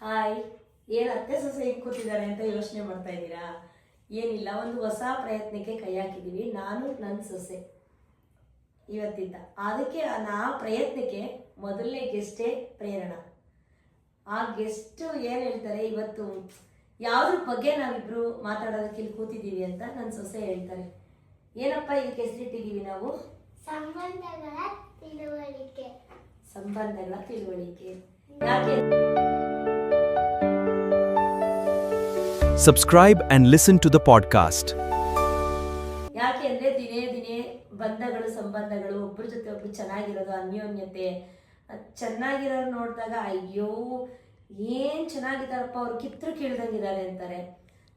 Hi, ಏನು ಅತ್ತೆ ಸೊಸೆ ಹಿಂಗೆ ಕೂತಿದ್ದಾರೆ ಅಂತ ಯೋಚನೆ ಮಾಡ್ತಾ ಇದ್ದೀರಾ? ಏನಿಲ್ಲ, ಒಂದು ಹೊಸ ಪ್ರಯತ್ನಕ್ಕೆ ಕೈ ಹಾಕಿದ್ದೀವಿ ನಾನು ನನ್ನ ಸೊಸೆ ಇವತ್ತಿಂದ. ಅದಕ್ಕೆ ಆ ಪ್ರಯತ್ನಕ್ಕೆ ಮೊದಲನೇ ಗೆಸ್ಟೇ ಪ್ರೇರಣಾ. ಆ ಗೆಸ್ಟು ಏನು ಹೇಳ್ತಾರೆ, ಇವತ್ತು ಯಾವುದ್ರ ಬಗ್ಗೆ ನಾವಿಬ್ರು ಮಾತಾಡೋದಕ್ಕೆ ಇಲ್ಲಿ ಕೂತಿದ್ದೀವಿ ಅಂತ ನನ್ನ ಸೊಸೆ ಹೇಳ್ತಾರೆ. ಏನಪ್ಪ ಇದಕ್ಕೆ ಹೆಸರಿಟ್ಟಿದ್ದೀವಿ ನಾವು? ಸಂಬಂಧಗಳ ತಿಳುವಳಿಕೆ. ಸಂಬಂಧಗಳ ತಿಳುವಳಿಕೆ. ಯಾಕೆ? Subscribe and listen to the podcast. ಯಾಕೆ ಅಂದರೆ ದಿನೇ ದಿನೇ ಬಂಧಗಳು ಸಂಬಂಧಗಳು ಒಬ್ಬರ ಜೊತೆ ಒಬ್ರು ಚೆನ್ನಾಗಿರೋದು, ಅನ್ಯೋನ್ಯತೆ ಚೆನ್ನಾಗಿರೋರು ನೋಡಿದಾಗ ಅಯ್ಯೋ ಏನು ಚೆನ್ನಾಗಿದ್ದಾರಪ್ಪ, ಅವ್ರು ಕಿತ್ತರು ಕೀಳ್ದಂಗಿದ್ದಾರೆ ಅಂತಾರೆ.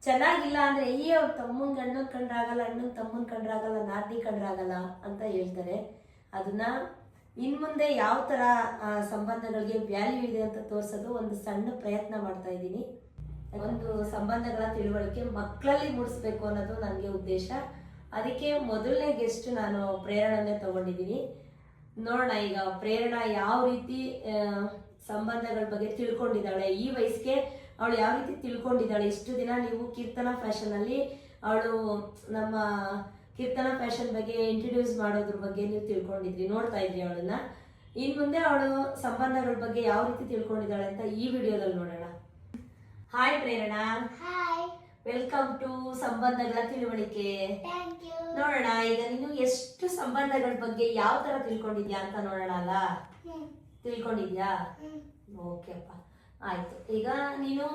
ಚೆನ್ನಾಗಿಲ್ಲ ಅಂದರೆ ಅಯ್ಯೋ ಅವ್ರು ತಮ್ಮನ ಅಣ್ಣನ ಕಂಡ್ರಾಗಲ್ಲ, ಅಣ್ಣನ ತಮ್ಮನ ಕಂಡ್ರಾಗಲ್ಲ, ನಾದಿನಿ ಕಂಡ್ರಾಗಲ್ಲ ಅಂತ ಹೇಳ್ತಾರೆ. ಅದನ್ನು ಇನ್ಮುಂದೆ ಯಾವ ಥರ ಸಂಬಂಧಗಳಿಗೆ ವ್ಯಾಲ್ಯೂ ಇದೆ ಅಂತ ತೋರಿಸೋದು ಒಂದು ಸಣ್ಣ ಪ್ರಯತ್ನ ಮಾಡ್ತಾ ಇದ್ದೀನಿ. ಒಂದು ಸಂಬಂಧಗಳ ತಿಳುವಳಿಕೆ ಮಕ್ಕಳಲ್ಲಿ ಮೂಡಿಸ್ಬೇಕು ಅನ್ನೋದು ನನಗೆ ಉದ್ದೇಶ. ಅದಕ್ಕೆ ಮೊದಲನೇ ಗೆಸ್ಟ್ ನಾನು ಪ್ರೇರಣನೇ ತಗೊಂಡಿದ್ದೀನಿ. ನೋಡೋಣ ಈಗ ಪ್ರೇರಣಾ ಯಾವ ರೀತಿ ಸಂಬಂಧಗಳ ಬಗ್ಗೆ ತಿಳ್ಕೊಂಡಿದ್ದಾಳೆ, ಈ ವಯಸ್ಸಿಗೆ ಅವಳು ಯಾವ ರೀತಿ ತಿಳ್ಕೊಂಡಿದ್ದಾಳೆ. ಇಷ್ಟು ದಿನ ನೀವು ಕೀರ್ತನಾ ಫ್ಯಾಷನಲ್ಲಿ ಅವಳು ನಮ್ಮ ಕೀರ್ತನಾ ಫ್ಯಾಷನ್ ಬಗ್ಗೆ ಇಂಟ್ರಡ್ಯೂಸ್ ಮಾಡೋದ್ರ ಬಗ್ಗೆ ನೀವು ತಿಳ್ಕೊಂಡಿದ್ರಿ, ನೋಡ್ತಾ ಇದ್ರಿ ಅವಳನ್ನ. ಇನ್ನು ಮುಂದೆ ಅವಳು ಸಂಬಂಧಗಳ ಬಗ್ಗೆ ಯಾವ ರೀತಿ ತಿಳ್ಕೊಂಡಿದ್ದಾಳೆ ಅಂತ ಈ ವಿಡಿಯೋದಲ್ಲಿ ನೋಡೋಣ. Hi Prerana. Hi, welcome to ಸಂಬಂಧಗಳ ತಿಳುವಳಿಕೆ. Thank you. ನೋಡೋಣ ಈಗ ನೀನು ಎಷ್ಟು ಸಂಬಂಧಗಳ ಬಗ್ಗೆ ಯಾವ ತರ ತಿಳ್ಕೊಂಡಿದ್ಯಾ ಅಂತ ನೋಡೋಣ ಅಲ್ಲ. ತಿಳ್ಕೊಂಡಿದ್ಯಾ? ಓಕೆ ಅಪ್ಪ, ಆಯ್ತು. ಈಗ ನೀನು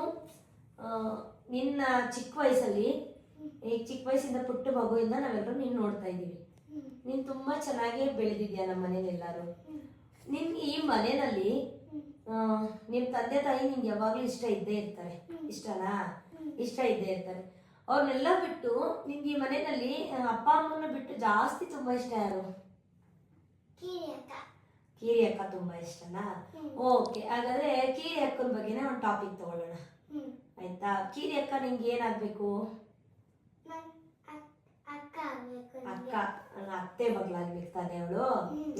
ನಿನ್ನ ಚಿಕ್ಕ ವಯಸ್ಸಲ್ಲಿ, ಈಗ ಚಿಕ್ಕ ವಯಸ್ಸಿಂದ ಪುಟ್ಟ ಮಗುವಿಂದ ನಾವೆಲ್ಲರೂ ನೀನು ನೋಡ್ತಾ ಇದ್ದೀವಿ. ನೀನು ತುಂಬಾ ಚೆನ್ನಾಗಿ ಬೆಳೆದಿದ್ಯಾ ನಮ್ಮ ಮನೇಲಿ ಎಲ್ಲರೂ. ನಿನ್ ಈ ಮನೆಯಲ್ಲಿ ನಿಮ್ಮ ತಂದೆ ತಾಯಿ ನಿಂಗೆ ಯಾವಾಗಲೂ ಇಷ್ಟ ಇದ್ದೇ ಇರ್ತಾರೆ. ಇಷ್ಟನಾ? ಇಷ್ಟ ಇದ್ದೇ ಇರ್ತಾರೆ. ಅವ್ರನ್ನೆಲ್ಲ ಬಿಟ್ಟು ನಿಮ್ಗೆ ಈ ಮನೆಯಲ್ಲಿ ಅಪ್ಪ ಅಮ್ಮನ ಬಿಟ್ಟು ಜಾಸ್ತಿ ತುಂಬಾ ಇಷ್ಟ ಯಾರು? ಕೀರಿ ಅಕ್ಕ ತುಂಬಾ ಇಷ್ಟನಾ? ಓಕೆ, ಹಾಗಾದ್ರೆ ಕೀರಿ ಅಕ್ಕನ ಬಗ್ಗೆನೇ ಒಂದು ಟಾಪಿಕ್ ತಗೊಳ್ಳೋಣ, ಆಯ್ತಾ? ಕೀರಿ ಅಕ್ಕ ನಿಂಗೆ ಏನಾಗ್ಬೇಕು? ಅಕ್ಕ, ಅತ್ತೆ ಮಗಳಾಗ್ಬೇಕು ತಾನೆ ಅವಳು.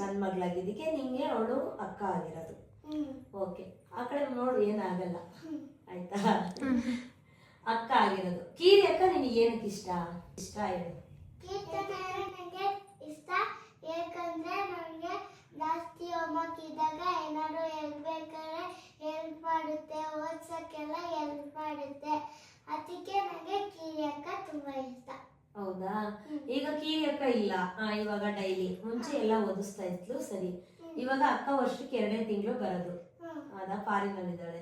ನನ್ನ ಮಗಳಾಗಿದ್ದಕ್ಕೆ ನಿಂಗೆ ಅವಳು ಅಕ್ಕ ಆಗಿರೋದು. ಓಕೆ, ಆ ಕಡೆ ನೋಡು, ಏನಾಗಲ್ಲ, ಆಯ್ತಾ? ಅಕ್ಕ ಆಗಿರೋದು. ಕೀರಿ ಅಕ್ಕ ನಿನಗೆ ಏನಕ್ಕೆ ಇಷ್ಟ? ಇಷ್ಟ ಹೇಳು. ನನಗೆ ಇಷ್ಟ ಯಾಕಂದ್ರೆ ನನಗೆ ಜಾಸ್ತಿ ಹೋಮ್ವರ್ಕ್ ಇದ್ದಾಗ ಏನಾದ್ರು ಹೇಳ್ಬೇಕಾದ್ರೆ ಹೆಲ್ಪ್ ಮಾಡುತ್ತೆ, ಓದ್ಸಕ್ಕೆಲ್ಲ ಹೆಲ್ಪ್ ಮಾಡುತ್ತೆ. ಅದಕ್ಕೆ ನನಗೆ ಕೀರಿ ಅಕ್ಕ ತುಂಬಾ ಇಷ್ಟ. ಹೌದಾ? ಈಗ ಕೀರಿ ಅಕ್ಕ ಇಲ್ಲ, ಇವಾಗ ಡೈಲಿ. ಮುಂಚೆ ಎಲ್ಲ ಓದಿಸ್ತಾ ಇದ್ಲು, ಸರಿ. ಇವಾಗ ಅಕ್ಕ ವರ್ಷಕ್ಕೆ 2 ತಿಂಗಳು ಬರೋದು, ಅದಾ? ಫಾರಿನಲ್ಲಿದ್ದಾಳೆ.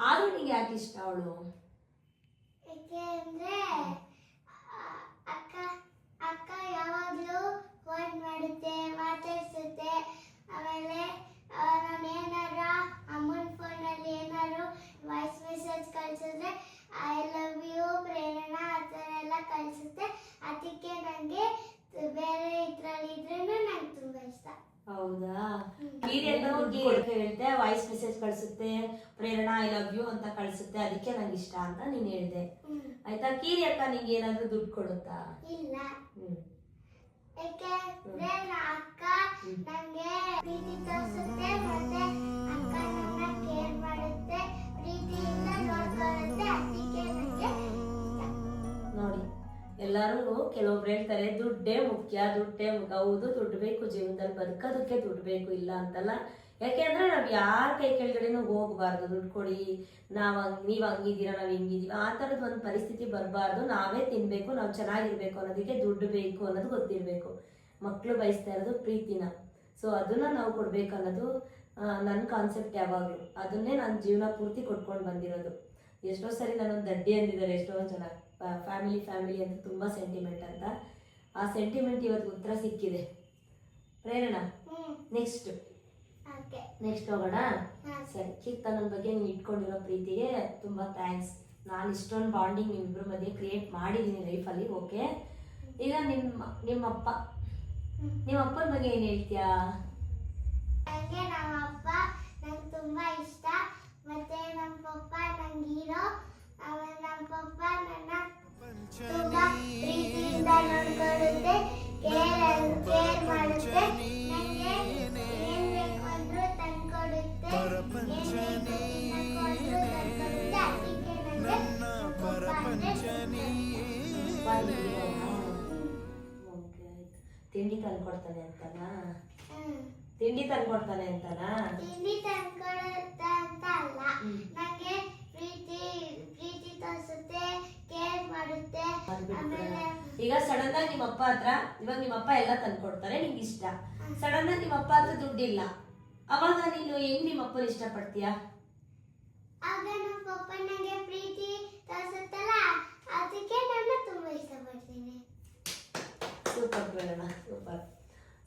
ಆದ್ರೂ ನಿಂಗೆ ಯಾಕೆ ಇಷ್ಟ ಅವಳು? ಯಾಕೆಂದ್ರೆ ಅಕ್ಕ ಯಾವಾಗ್ಲೂ ಫೋನ್ ಮಾಡುತ್ತೆ, ಮಾತಾಡ್ಸುತ್ತೆ. ಆಮೇಲೆ ನಾನು ಏನಾರ ಅಮ್ಮನ ಫೋನಲ್ಲಿ ಏನಾದ್ರು ವಾಯ್ಸ್ ಮೆಸೇಜ್ ಕಳ್ಸಿದ್ರೆ ಐ ಲವ್ ಯು ಪ್ರೇರಣಾ ಆ ಥರ ಎಲ್ಲ ಕಳಿಸುತ್ತೆ. ಅದಕ್ಕೆ ನನಗೆ ಬೇರೆ ಇದ್ರಲ್ಲಿ ಇದ್ರೂ ನಂಗೆ ತುಂಬಾ ಇಷ್ಟ. ಹೌದಾ? ಕೀರಿ ಹೇಳ್ತೆ, ವಾಯ್ಸ್ ಮೆಸೇಜ್ ಕಳ್ಸುತ್ತೆ, ಪ್ರೇರಣಾ ಐ ಲವ್ ಯು ಅಂತ ಕಳ್ಸುತ್ತೆ, ಅದಕ್ಕೆ ನಂಗೆ ಇಷ್ಟ ಅಂತ ನೀನ್ ಹೇಳ್ದೆ, ಆಯ್ತಾ? ಕೀರಿ ಅಕ್ಕ ನಿಂಗೆ ಏನಾದ್ರು ದುಡ್ಡು ಕೊಡುತ್ತಾ? ಇಲ್ಲ, ಯಾಕೆಂದ್ರೆ ಅಕ್ಕ ನಂಗೆ ಪ್ರೀತಿ ತೋರಿಸುತ್ತೆ, ಮತ್ತೆ ಅಕ್ಕ ನನ್ನ ಕೇರ್ ಮಾಡುತ್ತೆ, ಪ್ರೀತಿಯಿಂದ ನೋಡ್ಕೊಳ್ಳುತ್ತೆ. ಅದಕ್ಕೆ ನಂಗೆ ನೋಡಿ, ಎಲ್ಲರೂ ಕೆಲವೊಬ್ರು ಹೇಳ್ತಾರೆ ದುಡ್ಡೇ ಮುಖ್ಯ, ದುಡ್ಡೇ ಮುಖ್ಯ. ಹೌದು, ದುಡ್ಡು ಬೇಕು ಜೀವನದಲ್ಲಿ, ಬದುಕೋದಕ್ಕೆ ದುಡ್ಡು ಬೇಕು, ಇಲ್ಲ ಅಂತಲ್ಲ. ಯಾಕೆಂದ್ರೆ ನಾವು ಯಾರ ಕೈ ಕೆಳಗಡೆನೂ ಹೋಗ್ಬಾರ್ದು. ದುಡ್ಡು ಕೊಡಿ, ನೀವು ಹಂಗಿದ್ದೀರಾ, ನಾವು ಹಿಂಗಿದ್ದೀವಿ, ಆ ಥರದ್ದು ಒಂದು ಪರಿಸ್ಥಿತಿ ಬರಬಾರ್ದು. ನಾವೇ ತಿನ್ಬೇಕು, ನಾವು ಚೆನ್ನಾಗಿರ್ಬೇಕು ಅನ್ನೋದಕ್ಕೆ ದುಡ್ಡು ಬೇಕು ಅನ್ನೋದು ಗೊತ್ತಿರಬೇಕು. ಮಕ್ಕಳು ಬಯಸ್ತಾ ಇರೋದು ಪ್ರೀತಿನ, ಸೊ ಅದನ್ನ ನಾವು ಕೊಡ್ಬೇಕು ಅನ್ನೋದು ನನ್ನ ಕಾನ್ಸೆಪ್ಟ್ ಯಾವಾಗಲೂ. ಅದನ್ನೇ ನಾನು ಜೀವನ ಪೂರ್ತಿ ಕೊಟ್ಕೊಂಡು ಬಂದಿರೋದು. ಎಷ್ಟೋ ಸರಿ ನಾನೊಂದು ದಡ್ಡಿ ಅಂದಿದ್ದಾರೆ ಎಷ್ಟೋ ಜನ, ಫ್ಯಾಮಿಲಿ ಅಂತ ತುಂಬ ಸೆಂಟಿಮೆಂಟ್ ಅಂತ. ಆ ಸೆಂಟಿಮೆಂಟ್ ಇವತ್ತು ಉತ್ತರ ಸಿಕ್ಕಿದೆ. ಪ್ರೇರಣಾ, ನೆಕ್ಸ್ಟ್ ಹೋಗೋಣ. ಸರಿ, ಕೀರ್ತನನ ಬಗ್ಗೆ ನೀವು ಇಟ್ಕೊಂಡಿರೋ ಪ್ರೀತಿಗೆ ತುಂಬ ಥ್ಯಾಂಕ್ಸ್. ನಾನು ಇಷ್ಟೊಂದು ಬಾಂಡಿಂಗ್ ನಿಮ್ಮಿಬ್ಬರ ಮಧ್ಯೆ ಕ್ರಿಯೇಟ್ ಮಾಡಿದ್ದೀನಿ ಲೈಫಲ್ಲಿ. ಓಕೆ, ಈಗ ನಿಮ್ಮಪ್ಪನ ಬಗ್ಗೆ ಏನು ಹೇಳ್ತೀಯಾ? ನನಗೆ ನಮ್ಮ ಅಪ್ಪ ನಂಗೆ ತುಂಬಾ ಇಷ್ಟ, ಮತ್ತೆ ನಮ್ಮ ಪಪ್ಪ ನಂಗೆ ಹೀರೋ. ಆಮೇಲೆ ನಮ್ಮ ಪಪ್ಪ ನನ್ನ ತುಂಬಾ ಪ್ರೀತಿಯಿಂದ ನೋಡ್ಕೊಳ್ಳುತ್ತೆ, ಕೇರ್ ಮಾಡುತ್ತೆ. ನನಗೆ ಏನ್ ಬೇಕು ಅಂದ್ರೂ ತಂದ್ಕೊಡುತ್ತೆ, ಏನ್ ಬೇಕು ತಿನ್ನಕ್ಕೂ ಅಂದ್ರೂ ತಂದ್ಕೊಡುತ್ತೆ. ತಂದ್ಕೊಡ್ತಾನೆ ಅಂತನಾ? ಹ್ಮ್. ತಿಂಡಿ ತಂದ್ಕೊಡ್ತಾನೆ ಅಂತನಾ? ತಿಂಡಿ ತಂದ್ಕೊಡುತ್ತೆ ಅಂತ ಅಲ್ಲ, ನಂಗೆ ಪ್ರೀತಿ ಪ್ರೀತಿ ತೋರಿಸುತ್ತೆ, ಕೇರ್ ಮಾಡುತ್ತೆ. ಆಮೇಲೆ ಈಗ ಸಡನ್ ಆಗಿ ನಿಮ್ಮ ಅಪ್ಪ ಹತ್ರ, ಇವಾಗ ನಿಮ್ಮ ಅಪ್ಪ ಎಲ್ಲ ತಂದ್ಕೊಡ್ತಾರೆ, ನಿಂಗೆ ಇಷ್ಟ. ಸಡನ್ ಆಗಿ ನಿಮ್ಮ ಅಪ್ಪ ಹತ್ರ ದುಡ್ಡಿಲ್ಲ, ಅವಾಗ ನೀನು ಹೆಂಗ್ ನಿಮ್ಮ ಅಪ್ಪನ ಇಷ್ಟಪಡ್ತೀಯಾ? ಆಗ ನಮ್ಮ ಪಪ್ಪ ನಂಗೆ ಪ್ರೀತಿ ತೋರಿಸುತ್ತಲ್ಲ, ಅದಕ್ಕೆ ನಾನು ತುಂಬಾ ಇಷ್ಟಪಡ್ತೀನಿ. ಸೂಪರ್ ಪ್ರೇರಣ, ಸೂಪರ್.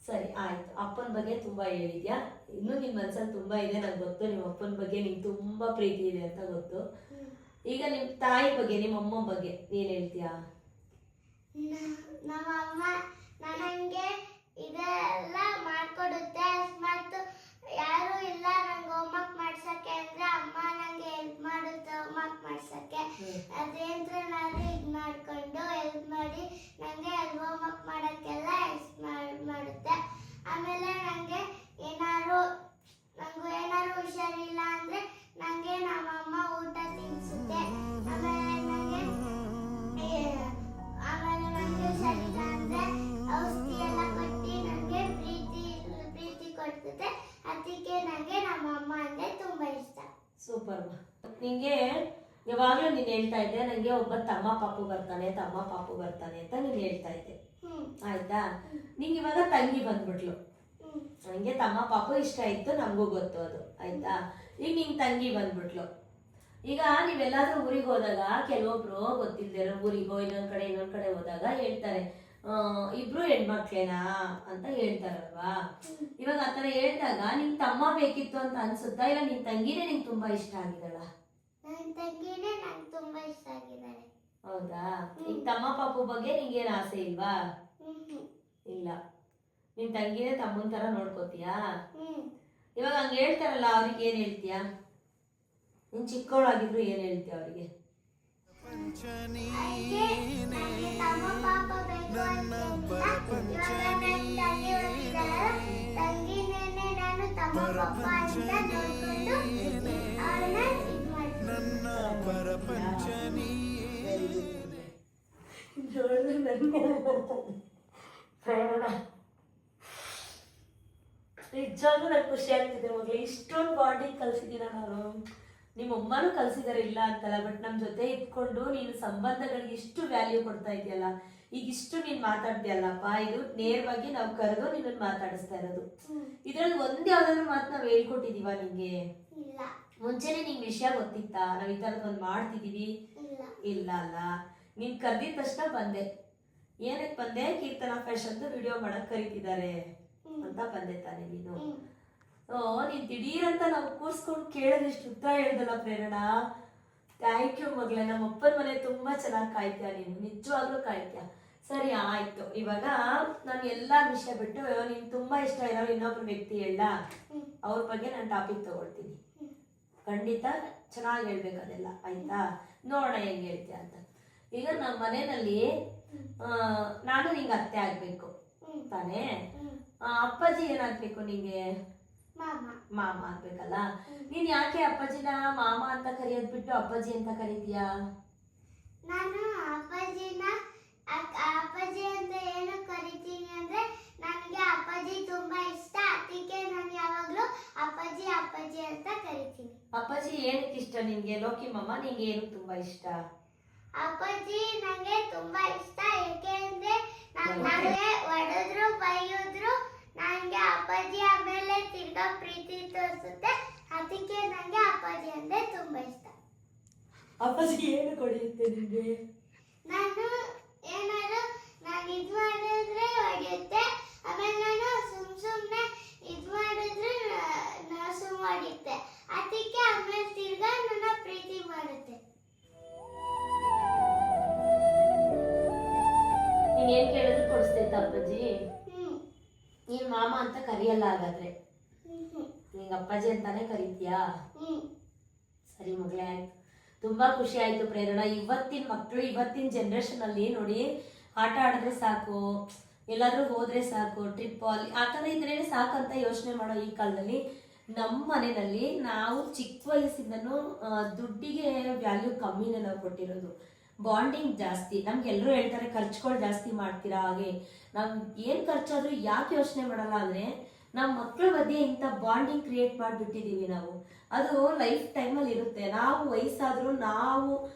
ಸರಿ ಆಯ್ತು, ಅಪ್ಪನ ಬಗ್ಗೆ ತುಂಬಾ ಹೇಳಿದ್ಯಾ. ಇನ್ನೂ ನಿನ್ ಮನ್ಸಲ್ಲಿ ತುಂಬಾ ಇದೆ ನಂಗೆ ಗೊತ್ತು. ನಿಮ್ಮ ಅಪ್ಪನ ಬಗ್ಗೆ ನಿಂಗೆ ತುಂಬಾ ಪ್ರೀತಿ ಇದೆ ಅಂತ ಗೊತ್ತು. ಈಗ ನಿಮ್ ತಾಯಿ ಬಗ್ಗೆ, ನಿಮ್ಮ ಅಮ್ಮ ಬಗ್ಗೆ ಏನ್ ಹೇಳ್ತೀಯಾ? ನಮ್ಮ ಅಮ್ಮ ನನಗೆ ಇದೆಲ್ಲ ಮಾಡ್ಕೊಡುತ್ತೆ. ಮತ್ತು ಯಾರು ಇಲ್ಲ ನಂಗೆ ಹೋಮ್ವರ್ಕ್ ಮಾಡ್ಸಕ್ಕೆ ಅಂದ್ರೆ ಅಮ್ಮ ನಂಗೆ ಹೆಲ್ಪ್ ಮಾಡುತ್ತೆ ಹೋಮ್ವರ್ಕ್ ಮಾಡ್ಸಕ್ಕೆ. ಅದೇಂದ್ರೆ ನಾನು ಇದು ಮಾಡ್ಕೊಂಡು ಹೆಲ್ಪ್ ಮಾಡಿ ನಂಗೆ ಹೋಮ್ವರ್ಕ್ ಮಾಡೋಕ್ಕೆಲ್ಲ ಹೆಲ್ಪ್ ಮಾಡುತ್ತೆ. ಆಮೇಲೆ ನಂಗೆ ಏನಾದ್ರು ಹುಷಾರಿಲ್ಲ ಅಂದ್ರೆ ನಂಗೆ ನಮ್ಮಮ್ಮ ಊಟ ತಿನ್ನಿಸುತ್ತೆ. ಆಮೇಲೆ ನಂಗೆ ಹುಷಾರಿಲ್ಲ ಅಂದ್ರೆ ಔಷಧಿ ಎಲ್ಲ ಕೊಟ್ಟು ನಂಗೆ ಪ್ರೀತಿ ಕೊಡ್ತದೆ. ಅದಕ್ಕೆ ನಂಗೆ ನಮ್ಮ ಅಮ್ಮ ಅಂದ್ರೆ ತುಂಬಾ ಇಷ್ಟ. ಸೂಪರ್. ನಿಂಗೆ ಯಾವಾಗ್ಲೂ ನೀನ್ ಹೇಳ್ತಾ ಇದ್ದೆ ನಂಗೆ ಒಬ್ಬ ತಮ್ಮ ಪಾಪು ಬರ್ತಾನೆ ಅಂತ ನೀನ್ ಹೇಳ್ತಾ ಇದ್ದೆ, ಆಯ್ತಾ? ನಿಂಗೆ ಇವಾಗ ತಂಗಿ ಬಂದ್ಬಿಟ್ಲು. ನಂಗೆ ತಮ್ಮ ಪಾಪು ಇಷ್ಟ ಇತ್ತು, ನಮಗೂ ಗೊತ್ತು ಅದು, ಆಯ್ತಾ? ಈಗ ನಿಂಗೆ ತಂಗಿ ಬಂದ್ಬಿಟ್ಲು. ಈಗ ನೀವೆಲ್ಲಾದ್ರೂ ಊರಿಗೆ ಹೋದಾಗ ಕೆಲವೊಬ್ರು ಗೊತ್ತಿಲ್ದಿರೋ ಊರಿಗೋ ಇನ್ನೊಂದ್ ಕಡೆ ಹೋದಾಗ ಹೇಳ್ತಾರೆ, ಇಬ್ರು ಹೆಣ್ಮಕ್ಳೇನಾ ಅಂತ ಹೇಳ್ತಾರಲ್ವಾ? ಇವಾಗ ಆತರ ಹೇಳ್ದಾಗ ನಿನ್ ತಮ್ಮ ಬೇಕಿತ್ತು ಅಂತ ಅನ್ಸುತ್ತಾ, ಇಲ್ಲ ನಿನ್ ತಂಗಿನೇ ನಿಂಗೆ ತುಂಬಾ ಇಷ್ಟ ಆಗಿದಳ? ನನ್ನ ತಂಗಿನೇ ನಂಗೆ ತುಂಬಾ ಇಷ್ಟ ಆಗಿದ್ದಾರೆ. ಹೌದಾ? ನಿನ್ ತಮ್ಮ ಪಾಪು ಬಗ್ಗೆ ನಿಂಗೇನ್ ಆಸೆ ಇಲ್ವಾ? ಇಲ್ಲ, ನಿನ್ ತಂಗಿನೇ ತಮ್ಮನ್ ತರ ನೋಡ್ಕೋತೀಯಾ? ಇವಾಗ ಹಂಗ ಹೇಳ್ತಾರಲ್ಲ, ಅವ್ರಿಗೆ ಏನ್ ಹೇಳ್ತೀಯಾ? ನೀನ್ ಚಿಕ್ಕವಳಾಗಿದ್ರು ಏನ್ ಹೇಳ್ತೀಯ ಅವ್ರಿಗೆ? ನಿಜವಾಗ್ಲೂ ನಂಗೆ ಖುಷಿ ಆಗ್ತಿದೆ ಮಗಳು. ಇಷ್ಟೊಂದು ಬಾಂಡಿಂಗ್ ಕಲ್ಸಿದ್ದೀನ ನಾನು. ನಿಮ್ಮ ಅಮ್ಮನೂ ಕಲ್ಸಿದಾರೆ, ಇಲ್ಲ ಅಂತಲ್ಲ, ಬಟ್ ನಮ್ಮ ಜೊತೆ ಇಟ್ಕೊಂಡು ನೀನು ಸಂಬಂಧಗಳಿಗೆ ಇಷ್ಟು ವ್ಯಾಲ್ಯೂ ಕೊಡ್ತಾ ಇದೆಯಲ್ಲ, ಈಗ ಇಷ್ಟು ನೀನ್ ಮಾತಾಡ್ತೀಯಲ್ಲಪ್ಪ, ಇದು ನೇರವಾಗಿ ನಾವು ಕರೆದು ನಿನ್ನ ಮಾತಾಡಿಸ್ತಾ ಇರೋದು. ಇದ್ರಲ್ಲಿ ಒಂದ್ ಯಾವ್ದಾದ್ರು ಮಾತು ನಾವ್ ಹೇಳ್ಕೊಟ್ಟಿದೀವ ನಿಂಗೆ? ಮುಂಚೆನೆ ನಿಂಗೆ ವಿಷಯ ಗೊತ್ತಿತ್ತಾ ನಾವ್ ಈ ತರದ್ ಒಂದ್ ಮಾಡ್ತಿದೀವಿ? ಇಲ್ಲ ಅಲ್ಲ, ನೀನ್ ಕರ್ದಿದ ತಕ್ಷಣ ಬಂದೆ. ಏನಕ್ಕೆ ಬಂದೆ? ಕೀರ್ತನಾ ಫ್ಯಾಷನ್ ವಿಡಿಯೋ ಮಾಡಕ್ ಕರೀತಿದ್ದಾರೆ ಅಂತ ಬಂದೆ ತಾನೆ ನೀನು? ನೀನ್ ದಿಢೀರಂತ ನಾವು ಕೂರ್ಸ್ಕೊಂಡು ಕೇಳೋದಿಷ್ಟು ಉತ್ತರ ಹೇಳ್ದಲ್ಲ ಪ್ರೇರಣಾ, ಥ್ಯಾಂಕ್ ಯು ಮಗಳೇ. ನಮ್ಮ ಅಪ್ಪನ ಮನೆ ತುಂಬಾ ಚೆನ್ನಾಗಿ ಕಾಯ್ತೀಯ ನೀನು, ನಿಜವಾಗ್ಲೂ ಕಾಯ್ತೀಯ. ಸರಿ ಆಯ್ತು, ಇವಾಗ ನಾನು ಎಲ್ಲಾ ವಿಷಯ ಬಿಟ್ಟು ನೀನ್ ತುಂಬಾ ಇಷ್ಟ ಇರೋ ಇನ್ನೊಬ್ರು ವ್ಯಕ್ತಿ ಹೇಳ, ಅವ್ರ ಬಗ್ಗೆ ನಾನು ಟಾಪಿಕ್ ತಗೊಳ್ತೀನಿ. ಖಂಡಿತ ಚೆನ್ನಾಗಿ ಹೇಳ್ಬೇಕು ಅದೆಲ್ಲ, ಆಯ್ತಾ? ನೋಡೋಣ ಹೆಂಗ್ ಹೇಳ್ತೀಯ ಅಂತ. ಈಗ ನಮ್ಮ ಮನೆಯಲ್ಲಿ ನಾನು ನಿಂಗೆ ಅತ್ತೆ ಆಗ್ಬೇಕು ತಾನೇ? ಅಪ್ಪಾಜಿ ಏನಾಗ್ಬೇಕು ನಿಂಗೆ? ಮಾಮ ಆಗ್ಬೇಕಲ್ಲ. ನೀನ್ ಯಾಕೆ ಅಪ್ಪಾಜಿನ ಮಾಮ ಅಂತ ಕರೆಯೋದ್ ಬಿಟ್ಟು ಅಪ್ಪಾಜಿ ಅಂತ ಕರೀತೀಯಾ? ನಾನು ಅಪ್ಪಾಜಿ ಅಂತ ಏನು ಕರಿತೀನಿ ಅಂದ್ರೆ ನನಗೆ ಅಪ್ಪಾಜಿ ತುಂಬಾ ಇಷ್ಟ. ಅದಕ್ಕೆ ನಾನು ಯಾವಾಗ್ಲೂ ಅಪ್ಪಾಜಿ ಅಂತ ಕರಿತೀನಿ. ಅಪ್ಪಾಜಿ ಏನಕ್ಕೆ ಇಷ್ಟ ನಿನ್ಗೆ? ಲೋಕಿ ಮಾಮ ನಿಂಗೆ ಏನಕ್ಕೆ ತುಂಬಾ ಇಷ್ಟ? ಅಪ್ಪಾಜಿ ನಂಗೆ ತುಂಬಾ ಇಷ್ಟ. ಯಾಕೆಂದ್ರೆ ನನಗೆ ಹೊಡೆದ್ರು ಬೈಯುದ್ರು ನಂಗೆ ಅಪ್ಪಾಜಿ ಆಮೇಲೆ ತಿರ್ಗಾ ಪ್ರೀತಿ ತೋರಿಸುತ್ತೆ. ಅದಕ್ಕೆ ನಂಗೆ ಅಪ್ಪಾಜಿ ಅಂದ್ರೆ ತುಂಬಾ ಇಷ್ಟ. ಅಪ್ಪಾಜಿ ಏನು ಕೊಡಿಯುತ್ತೆ ನಿಂಗೆ? ನಾನು ಇದು ಮಾಡಿದ್ರೆ ಹೊಡೆಯುತ್ತೆ, ಆಮೇಲೆ ನಾನು ಸುಮ್ನೆ ಇದು ಮಾಡಿದ್ರೆ ಹೊಡೆಯುತ್ತೆ. ಅದಕ್ಕೆ ಆಮೇಲೆ ತಿರ್ಗಾ ನನ್ನ ಪ್ರೀತಿ ಮಾಡುತ್ತೆ. ನೀನ್ ಏನ್ ಕೇಳಿದ್ರು ಕೊಡಿಸ್ತೈತ ಅಪ್ಪಾಜಿ? ನೀನ್ ಮಾಮ ಅಂತ ಕರಿಯಲ್ಲ ಹಾಗಾದ್ರೆ, ನಿಂಗೆ ಅಪ್ಪಾಜಿ ಅಂತಾನೆ ಕರೀತೀಯಾ? ಸರಿ ಮಗಳೇ, ಆಯ್ತು. ತುಂಬಾ ಖುಷಿ ಆಯ್ತು ಪ್ರೇರಣಾ. ಇವತ್ತಿನ ಮಕ್ಕಳು, ಇವತ್ತಿನ ಜನರೇಷನ್ ಅಲ್ಲಿ ನೋಡಿ, ಆಟ ಆಡಿದ್ರೆ ಸಾಕು, ಎಲ್ಲಾದ್ರೂ ಹೋದ್ರೆ ಸಾಕು, ಟ್ರಿಪ್ ಅಲ್ಲಿ ಆ ಥರ ಇದ್ರೆ ಸಾಕು ಅಂತ ಯೋಚನೆ ಮಾಡೋ ಈ ಕಾಲದಲ್ಲಿ, ನಮ್ಮ ಮನೆಯಲ್ಲಿ ನಾವು ಚಿಕ್ಕ ವಯಸ್ಸಿಂದನೂ ದುಡ್ಡಿಗೆ ವ್ಯಾಲ್ಯೂ ಕಮ್ಮಿನೇ ನಾವು ಕೊಟ್ಟಿರೋದು. ಬಾಂಡಿಂಗ್ ಜಾಸ್ತಿ. ನಮ್ಗೆಲ್ಲರೂ ಹೇಳ್ತಾರೆ ಖರ್ಚುಗಳು ಜಾಸ್ತಿ ಮಾಡ್ತೀರಾ, ಹಾಗೆ ನಾವು ಏನು ಖರ್ಚಾದ್ರೂ ಯಾಕೆ ಯೋಚನೆ ಮಾಡಲ್ಲ ಅಂದರೆ ನಮ್ಮ ಮಕ್ಕಳ ಮಧ್ಯೆ ಇಂಥ ಬಾಂಡಿಂಗ್ ಕ್ರಿಯೇಟ್ ಮಾಡಿಬಿಟ್ಟಿದ್ದೀವಿ ನಾವು. ಅದು ಲೈಫ್ ಟೈಮಲ್ಲಿ ಇರುತ್ತೆ. ನಾವು ವಯಸ್ಸಾದರೂ, ನಾವು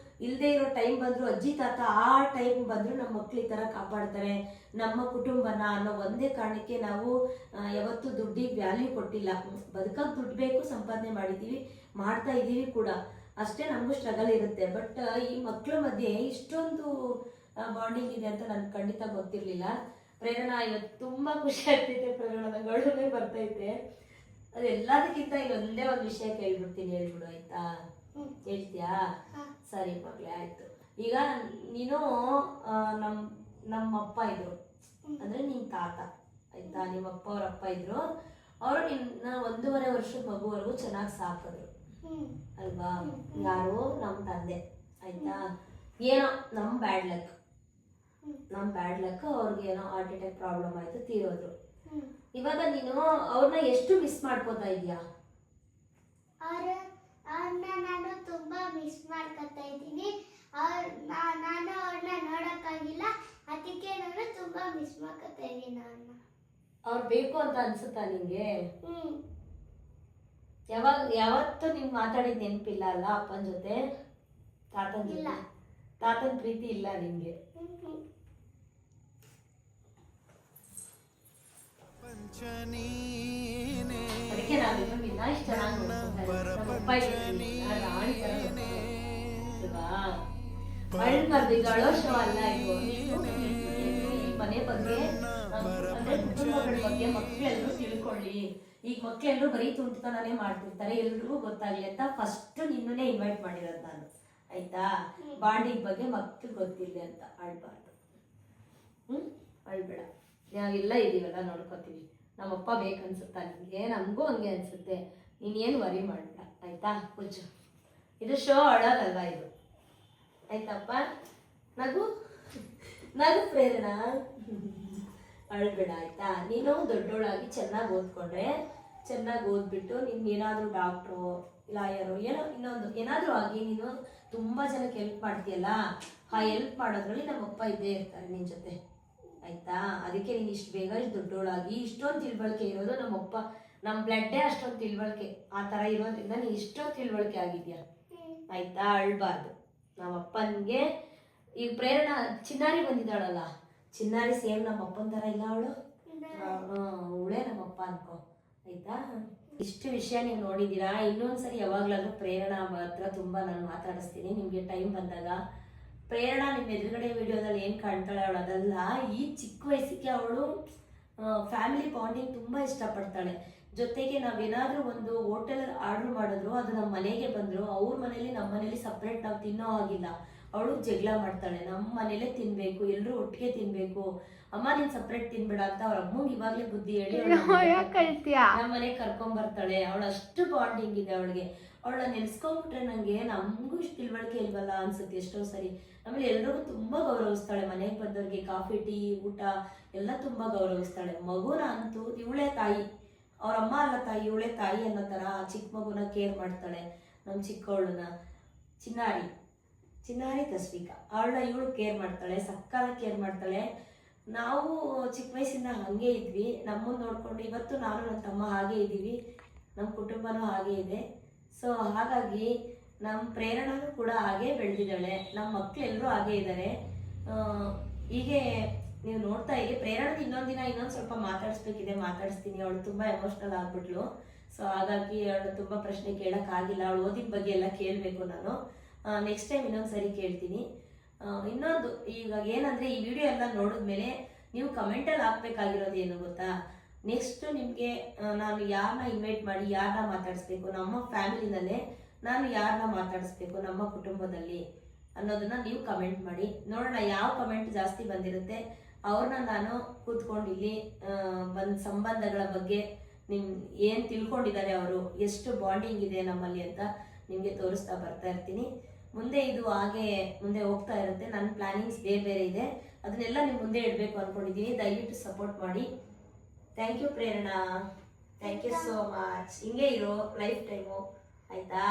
ಇಲ್ಲದೆ ಇರೋ ಟೈಮ್ ಬಂದರೂ, ಅಜ್ಜಿ ತಾತ ಆ ಟೈಮ್ ಬಂದರೂ ನಮ್ಮ ಮಕ್ಳು ಈ ಥರ ಕಾಪಾಡ್ತಾರೆ ನಮ್ಮ ಕುಟುಂಬನ ಅನ್ನೋ ಒಂದೇ ಕಾರಣಕ್ಕೆ ನಾವು ಯಾವತ್ತೂ ದುಡ್ಡಿಗೆ ವ್ಯಾಲ್ಯೂ ಕೊಟ್ಟಿಲ್ಲ. ಬದುಕಕ್ಕೆ ದುಡ್ಡು ಬೇಕು, ಸಂಪಾದನೆ ಮಾಡಿದ್ದೀವಿ, ಮಾಡ್ತಾ ಇದ್ದೀವಿ ಕೂಡ, ಅಷ್ಟೇ ನಮಗೂ ಸ್ಟ್ರಗಲ್ ಇರುತ್ತೆ. ಬಟ್ ಈ ಮಕ್ಕಳ ಮಧ್ಯೆ ಇಷ್ಟೊಂದು ಬಾಂಡಿಂಗ್ ಇದೆ ಅಂತ ನನಗೆ ಖಂಡಿತ ಗೊತ್ತಿರಲಿಲ್ಲ. ಪ್ರೇರಣಾ, ಇವತ್ತು ತುಂಬ ಖುಷಿ ಆಗ್ತೈತೆ ಪ್ರೇರಣಾ, ನಂಗೆ ಬರ್ತೈತೆ. ಅದೆಲ್ಲದಕ್ಕಿಂತ ಇನ್ನೊಂದೇ ಒಂದು ವಿಷಯ ಕೇಳ್ಬಿಡ್ತೀನಿ, ಹೇಳ್ಬಿಡು ಆಯ್ತಾ? ಹೇಳ್ತೀಯಾ? ಸರಿ ಮಗಳೇ, ಆಯ್ತು. ಈಗ ನೀನು ನಮ್ಮಪ್ಪ ಇದ್ರು ಅಂದ್ರೆ ನಿನ್ ತಾತ, ಆಯ್ತಾ? ನಿಮ್ಮಪ್ಪ ಅವ್ರ ಅಪ್ಪ ಇದ್ರು, ಅವರು ನಿನ್ನ 1.5 ವರ್ಷದ ಮಗುವರೆಗೂ ಚೆನ್ನಾಗಿ ಸಾಕಿದ್ರು ಅಲ್ವಾ? ಯಾರು? ನಮ್ಮ ತಂದೆ, ಆಯ್ತಾ? ಏನೋ ನಮ್ಮ ಬ್ಯಾಡ್ ಲಕ್ ಅವ್ರಿಗೆ ಏನೋ ಹಾರ್ಟ್ ಅಟ್ಯಾಕ್ ಪ್ರಾಬ್ಲಮ್ ಆಯ್ತು, ತೀರೋದ್ರು. ಇವಾಗ ನೀನು ಅವ್ರನ್ನ ಎಷ್ಟು ಮಿಸ್ ಮಾಡ್ಕೋತಾ ಇದೀಯಾ? ಅವ್ರನ್ನ ನಾನು ತುಂಬಾ ಮಿಸ್ ಮಾಡ್ಕೊತಾ ಇದ್ದೀನಿ. ನಾನು ಅವ್ರನ್ನ ನೋಡಕ್ಕಾಗಿಲ್ಲ, ಅದಕ್ಕೆ ನಾನು ತುಂಬಾ ಮಿಸ್ ಮಾಡ್ಕೊತಾ ಇದ್ದೀನಿ ಅವ್ರನ್ನ. ಅವ್ರು ಬೇಕು ಅಂತ ಅನ್ಸುತ್ತಾ ನಿಂಗೆ? ಯಾವತ್ತೂ ನೀನ್ ಮಾತಾಡಿದ್ ನೆನಪಿಲ್ಲ ಅಲ್ಲ ಅಪ್ಪನ ಜೊತೆ, ತಾತನ ಜೊತೆ? ತಾತನ ಪ್ರೀತಿ ಇಲ್ಲ ನಿನ್ಗೆ? ಅದಕ್ಕೆ ನಾವಿನ್ನು ಇಷ್ಟ ಚೆನ್ನಾಗಿ ಅಳೋಶವ ಅಲ್ಲ ಇದು. ಮನೆ ಬಗ್ಗೆ ಅಂದ್ರೆ ಕುಟುಂಬಗಳ ಬಗ್ಗೆ ಮಕ್ಕಳೆಲ್ಲರೂ ತಿಳ್ಕೊಳ್ಳಿ. ಈಗ ಮಕ್ಕಳೆಲ್ಲರೂ ಬರೀ ತುಂಟತನನೇ ಮಾಡ್ತಿರ್ತಾರೆ, ಎಲ್ರಿಗೂ ಗೊತ್ತಾಗ್ಲಿ ಅಂತ ಫಸ್ಟ್ ನಿನ್ನನ್ನೇ ಇನ್ವೈಟ್ ಮಾಡಿರೋದು ನಾನು, ಆಯ್ತಾ? ಬಾಂಡಿಂಗ್ ಬಗ್ಗೆ ಮಕ್ಕಳು ಗೊತ್ತಿಲ್ಲ ಅಂತ. ಅಳ್ಬಾರ್ದು, ಅಳ್ಬೇಡ. ನಾವೆಲ್ಲ ಇದೀವಲ್ಲ, ನೋಡ್ಕೋತೀವಿ. ನಮ್ಮಪ್ಪ ಬೇಕನ್ಸುತ್ತಾ ನಿಮಗೆ? ನಮಗೂ ಹಂಗೆ ಅನ್ಸುತ್ತೆ. ನೀನೇನು ವರಿ ಮಾಡಬೇಡ, ಆಯ್ತಾ? ಹುಚ್ಚು, ಇದು ಶೋ ಅಳೋದಲ್ವಾ ಇದು, ಆಯ್ತಪ್ಪ? ನಗು ಪ್ರೇರಣಾ, ಅಳ್ಬೇಡ ಆಯ್ತಾ? ನೀನು ದೊಡ್ಡೋಳಾಗಿ ಚೆನ್ನಾಗಿ ಓದ್ಕೊಂಡ್ರೆ, ಚೆನ್ನಾಗಿ ಓದ್ಬಿಟ್ಟು ನಿನ್ಗೇನಾದ್ರೂ ಡಾಕ್ಟ್ರು, ಲಾಯರು, ಏನೋ ಇನ್ನೊಂದು ಏನಾದರೂ ಆಗಿ ನೀನು ತುಂಬ ಜನಕ್ಕೆ ಹೆಲ್ಪ್ ಮಾಡ್ತೀಯಲ್ಲ, ಆ ಹೆಲ್ಪ್ ಮಾಡೋದ್ರಲ್ಲಿ ನಮ್ಮಪ್ಪ ಇದ್ದೇ ಇರ್ತಾರೆ ನಿನ್ನ ಜೊತೆ, ಆಯ್ತಾ? ಅದಕ್ಕೆ ನೀನು ಇಷ್ಟು ಬೇಗ ದೊಡ್ಡೋಳಾಗಿ ಇಷ್ಟೊಂದು ತಿಳುವಳಿಕೆ ಇರೋದು ನಮ್ಮಪ್ಪ, ನಮ್ಮ ಬ್ಲಡ್ಡೇ ಅಷ್ಟೊಂದು ತಿಳುವಳಿಕೆ ಆ ಥರ ಇರೋದ್ರಿಂದ ನೀನು ಇಷ್ಟೊಂದು ತಿಳುವಳಿಕೆ ಆಗಿದ್ಯಾ, ಆಯ್ತಾ? ಅಳ್ಬಾರ್ದು. ನಮ್ಮಪ್ಪನಿಗೆ ಈಗ ಪ್ರೇರಣಾ ಚಿನ್ನಾರಿ ಬಂದಿದ್ದಾಳಲ್ಲ, ಚಿನ್ನಾರಿ ಸೇಮ್ ನಮ್ಮ ಅಪ್ಪನ ಥರ ಇಲ್ಲ ಅವಳು, ಅವಳೇ ನಮ್ಮಪ್ಪ ಅನ್ಕೋ, ಆಯ್ತಾ? ಇಷ್ಟು ವಿಷಯ ನೀವು ನೋಡಿದ್ದೀರಾ. ಇನ್ನೊಂದ್ಸರಿ ಯಾವಾಗಲಾದ್ರೂ ಪ್ರೇರಣಾ ಹತ್ರ ತುಂಬ ನಾನು ಮಾತಾಡಿಸ್ತೀನಿ ನಿಮಗೆ ಟೈಮ್ ಬಂದಾಗ. ಪ್ರೇರಣಾ ನಿಮ್ಮ ಎದುರುಗಡೆ ವಿಡಿಯೋದಲ್ಲಿ ಏನು ಕಾಣ್ತಾಳೆ ಅವಳು ಅದಲ್ಲ, ಈ ಚಿಕ್ಕ ವಯಸ್ಸಿಗೆ ಅವಳು ಫ್ಯಾಮಿಲಿ ಬಾಂಡಿಂಗ್ ತುಂಬ ಇಷ್ಟಪಡ್ತಾಳೆ. ಜೊತೆಗೆ ನಾವೇನಾದರೂ ಒಂದು ಹೋಟೆಲ್ ಆರ್ಡ್ರ್ ಮಾಡಿದ್ರು, ಅದು ನಮ್ಮ ಮನೆಗೆ ಬಂದರು, ಅವ್ರ ಮನೇಲಿ ನಮ್ಮ ಮನೇಲಿ ಸಪ್ರೇಟ್ ನಾವು ತಿನ್ನೋ ಹಾಗಿಲ್ಲ. ಅವಳು ಜಗಳ ಮಾಡ್ತಾಳೆ, ನಮ್ಮ ಮನೇಲೇ ತಿನ್ನಬೇಕು, ಎಲ್ಲರೂ ಒಟ್ಟಿಗೆ ತಿನ್ನಬೇಕು, ಅಮ್ಮ ನೀನು ಸಪ್ರೇಟ್ ತಿನ್ಬೇಡ ಅಂತ ಅವ್ರ ಅಮ್ಮಂಗೆ ಇವಾಗಲೇ ಬುದ್ಧಿ ಹೇಳಿ ನಮ್ಮ ಮನೆಗೆ ಕರ್ಕೊಂಬರ್ತಾಳೆ. ಅವಳು ಅಷ್ಟು ಬಾಂಡಿಂಗ್ ಇದೆ ಅವಳಿಗೆ. ಅವಳನ್ನ ನೆನೆಸ್ಕೊಂಡ್ಬಿಟ್ರೆ ನನಗೆ ನಮಗೂ ಇಷ್ಟು ತಿಳುವಳಿಕೆ ಇಲ್ವಲ್ಲ ಅನ್ಸುತ್ತೆ ಎಷ್ಟೋ ಸರಿ. ಆಮೇಲೆ ಎಲ್ರಿಗೂ ತುಂಬ ಗೌರವಿಸ್ತಾಳೆ, ಮನೆಗೆ ಬಂದವ್ರಿಗೆ ಕಾಫಿ ಟೀ ಊಟ ಎಲ್ಲ ತುಂಬ ಗೌರವಿಸ್ತಾಳೆ. ಮಗುನ ಅಂತೂ ಇವಳೇ ತಾಯಿ, ಅವ್ರ ಅಮ್ಮ ಅಲ್ಲ ತಾಯಿ, ಇವಳೇ ತಾಯಿ ಅನ್ನೋ ಥರ ಚಿಕ್ಕ ಮಗುನ ಕೇರ್ ಮಾಡ್ತಾಳೆ. ನಮ್ಮ ಚಿಕ್ಕವಳನ್ನ ಚಿನ್ನಾರಿ ತಸ್ವಿಕಾ, ಅವಳನ್ನ ಇವಳು ಕೇರ್ ಮಾಡ್ತಾಳೆ, ಸಕ್ಕಲ ಕೇರ್ ಮಾಡ್ತಾಳೆ. ನಾವು ಚಿಕ್ಕ ವಯಸ್ಸಿಂದ ಹಾಗೆ ಇದ್ವಿ, ನಮ್ಮನ್ನು ನೋಡ್ಕೊಂಡು ಇವತ್ತು ನಾನು ನನ್ನ ತಮ್ಮ ಹಾಗೆ ಇದ್ದೀವಿ, ನಮ್ಮ ಕುಟುಂಬನೂ ಹಾಗೆ ಇದೆ. ಸೊ ಹಾಗಾಗಿ ನಮ್ಮ ಪ್ರೇರಣಾನು ಕೂಡ ಹಾಗೆ ಬೆಳೆದಿದ್ದಾಳೆ, ನಮ್ಮ ಮಕ್ಕಳೆಲ್ಲರೂ ಹಾಗೆ ಇದ್ದಾರೆ. ಹೀಗೆ ನೀವು ನೋಡ್ತಾ ಇರಿ. ಪ್ರೇರಣದ ಇನ್ನೊಂದು ಸ್ವಲ್ಪ ಮಾತಾಡಿಸ್ಬೇಕಿದೆ, ಮಾತಾಡಿಸ್ತೀನಿ. ಅವಳು ತುಂಬ ಎಮೋಷ್ನಲ್ ಆಗ್ಬಿಟ್ಲು. ಸೊ ಹಾಗಾಗಿ ಅವಳು ತುಂಬ ಪ್ರಶ್ನೆ ಕೇಳೋಕ್ಕಾಗಿಲ್ಲ. ಅವಳು ಓದಿದ ಬಗ್ಗೆ ಎಲ್ಲ ಕೇಳಬೇಕು ನಾನು. ನೆಕ್ಸ್ಟ್ ಟೈಮ್ ಇನ್ನೊಂದು ಸರಿ ಕೇಳ್ತೀನಿ. ಇನ್ನೊಂದು ಈಗ ಏನಂದರೆ, ಈ ವಿಡಿಯೋ ಎಲ್ಲ ನೋಡಿದ್ಮೇಲೆ ನೀವು ಕಮೆಂಟಲ್ಲಿ ಹಾಕ್ಬೇಕಾಗಿರೋದು ಏನು ಗೊತ್ತಾ? ನೆಕ್ಸ್ಟ್ ನಿಮಗೆ ನಾನು ಯಾರನ್ನ ಇನ್ವೈಟ್ ಮಾಡಿ ಯಾರನ್ನ ಮಾತಾಡಿಸ್ಬೇಕು, ನಮ್ಮ ಫ್ಯಾಮಿಲಿನಲ್ಲೇ ನಾನು ಯಾರನ್ನ ಮಾತಾಡಿಸ್ಬೇಕು ನಮ್ಮ ಕುಟುಂಬದಲ್ಲಿ ಅನ್ನೋದನ್ನ ನೀವು ಕಮೆಂಟ್ ಮಾಡಿ ನೋಡೋಣ. ಯಾವ ಕಮೆಂಟ್ ಜಾಸ್ತಿ ಬಂದಿರುತ್ತೆ ಅವ್ರನ್ನ ನಾನು ಕೂತ್ಕೊಂಡು ಇಲ್ಲಿ ಸಂಬಂಧಗಳ ಬಗ್ಗೆ ಏನು ತಿಳ್ಕೊಂಡಿದ್ದಾರೆ, ಅವರು ಎಷ್ಟು ಬಾಂಡಿಂಗ್ ಇದೆ ನಮ್ಮಲ್ಲಿ ಅಂತ ನಿಮಗೆ ತೋರಿಸ್ತಾ ಬರ್ತಾ ಇರ್ತೀನಿ. ಮುಂದೆ ಇದು ಹಾಗೆ ಮುಂದೆ ಹೋಗ್ತಾ ಇರುತ್ತೆ. ನನ್ನ ಪ್ಲಾನಿಂಗ್ಸ್ ಬೇರೆ ಇದೆ, ಅದನ್ನೆಲ್ಲ ನಿಮ್ಮ ಮುಂದೆ ಇಡಬೇಕು ಅಂದ್ಕೊಂಡಿದ್ದೀನಿ. ದಯವಿಟ್ಟು ಸಪೋರ್ಟ್ ಮಾಡಿ. Thank you Prerana, thank you so much. ಹಿಂಗೆ ಇರೋ ಲೈಫ್ ಟೈಮು, ಆಯಿತಾ?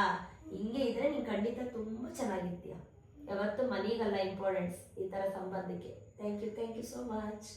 ಹಿಂಗೆ ಇದ್ರೆ ನೀನು ಖಂಡಿತ ತುಂಬ ಚೆನ್ನಾಗಿರ್ತೀಯ. ಯಾವತ್ತು ಮನಿಗಲ್ಲ ಇಂಪಾರ್ಟೆನ್ಸ್ ಈ ಥರ ಸಂಬಂಧಕ್ಕೆ. Thank you so much.